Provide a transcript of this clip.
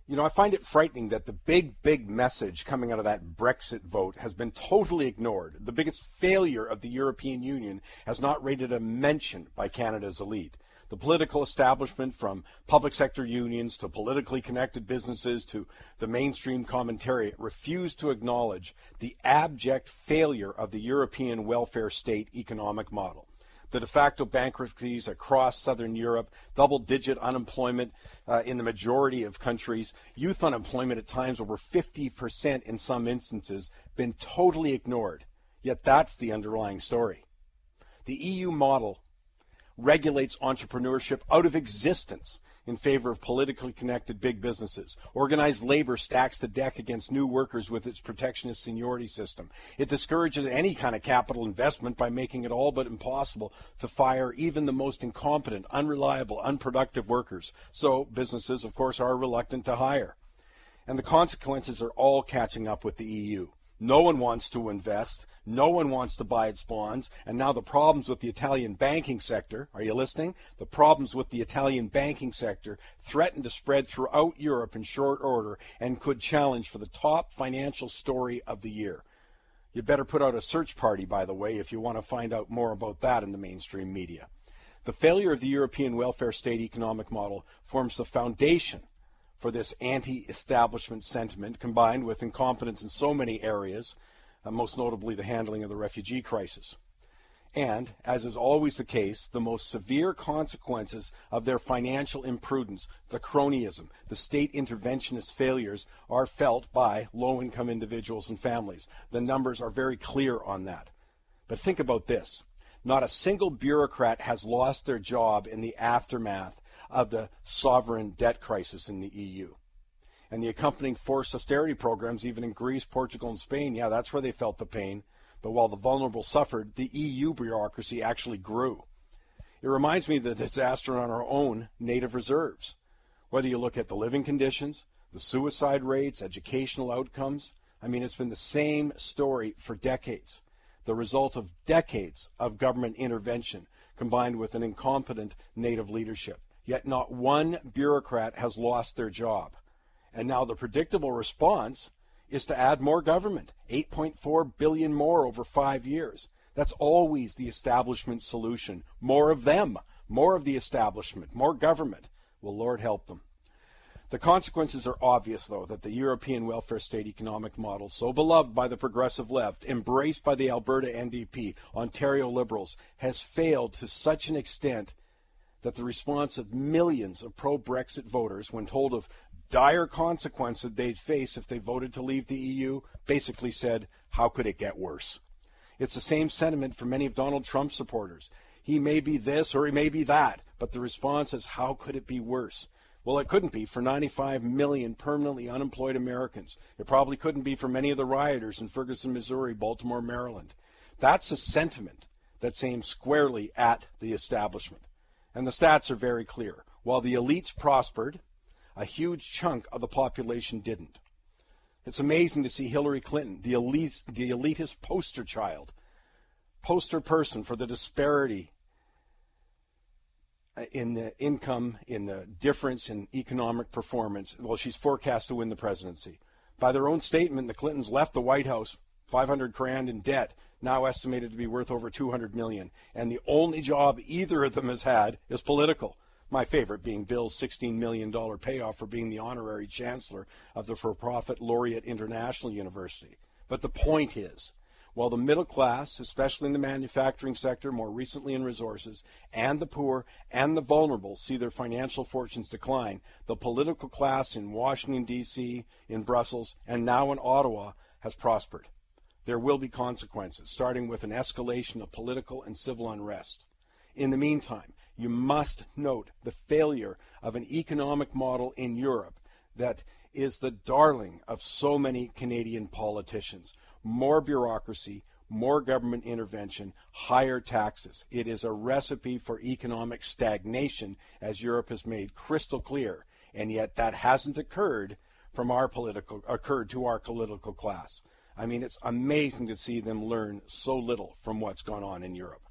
You know, I find it frightening that the big message coming out of that Brexit vote has been totally ignored. The biggest failure of the European Union has not rated a mention by Canada's elite. The political establishment, from public sector unions to politically connected businesses to the mainstream commentariat, refused to acknowledge the abject failure of the European welfare state economic model. The de facto bankruptcies across southern Europe, double-digit unemployment in the majority of countries, youth unemployment at times over 50% in some instances, been totally ignored. Yet that's the underlying story. The EU model regulates entrepreneurship out of existence in favor of politically connected big businesses. Organized labor stacks the deck against new workers with its protectionist seniority system. It discourages any kind of capital investment by making it all but impossible to fire even the most incompetent, unreliable, unproductive workers. So businesses, of course, are reluctant to hire. And the consequences are all catching up with the EU. No one wants to invest. No one wants to buy its bonds. And now the problems with the Italian banking sector, are you listening? The problems with the Italian banking sector threaten to spread throughout Europe in short order and could challenge for the top financial story of the year. You better put out a search party, by the way, if you want to find out more about that in the mainstream media. The failure of the European welfare state economic model forms the foundation for this anti-establishment sentiment, combined with incompetence in so many areas, most notably the handling of the refugee crisis. And, as is always the case, the most severe consequences of their financial imprudence, the cronyism, the state interventionist failures, are felt by low-income individuals and families. The numbers are very clear on that. But think about this. Not a single bureaucrat has lost their job in the aftermath of the sovereign debt crisis in the EU. And the accompanying forced austerity programs, even in Greece, Portugal, and Spain, yeah, that's where they felt the pain. But while the vulnerable suffered, the EU bureaucracy actually grew. It reminds me of the disaster on our own native reserves. Whether you look at the living conditions, the suicide rates, educational outcomes, I mean, it's been the same story for decades. The result of decades of government intervention combined with an incompetent native leadership. Yet not one bureaucrat has lost their job. And now the predictable response is to add more government, 8.4 billion more over 5 years. That's always the establishment solution. More of them, more of the establishment, more government. Well, Lord help them. The consequences are obvious, though, that the European welfare state economic model, so beloved by the progressive left, embraced by the Alberta NDP, Ontario Liberals, has failed to such an extent that the response of millions of pro-Brexit voters, when told of dire consequences they'd face if they voted to leave the EU, basically said, how could it get worse? It's the same sentiment for many of Donald Trump's supporters. He may be this or he may be that, but the response is, how could it be worse? Well, it couldn't be for 95 million permanently unemployed Americans. It probably couldn't be for many of the rioters in Ferguson, Missouri, Baltimore, Maryland. That's a sentiment that's aimed squarely at the establishment. And the stats are very clear. While the elites prospered, a huge chunk of the population didn't. It's amazing to see Hillary Clinton, the elitist poster child, poster person for the disparity in the income, in the difference in economic performance. Well, she's forecast to win the presidency. By their own statement, the Clintons left the White House 500 grand in debt, now estimated to be worth over 200 million. And the only job either of them has had is political. My favorite being Bill's $16 million payoff for being the honorary chancellor of the for-profit Laureate International University. But the point is, while the middle class, especially in the manufacturing sector, more recently in resources, and the poor and the vulnerable see their financial fortunes decline, the political class in Washington, D.C., in Brussels, and now in Ottawa has prospered. There will be consequences, starting with an escalation of political and civil unrest. In the meantime, you must note the failure of an economic model in Europe that is the darling of so many Canadian politicians. More bureaucracy, more government intervention, higher taxes. It is a recipe for economic stagnation, as Europe has made crystal clear, and yet that hasn't occurred to our political class. I mean, it's amazing to see them learn so little from what's gone on in Europe.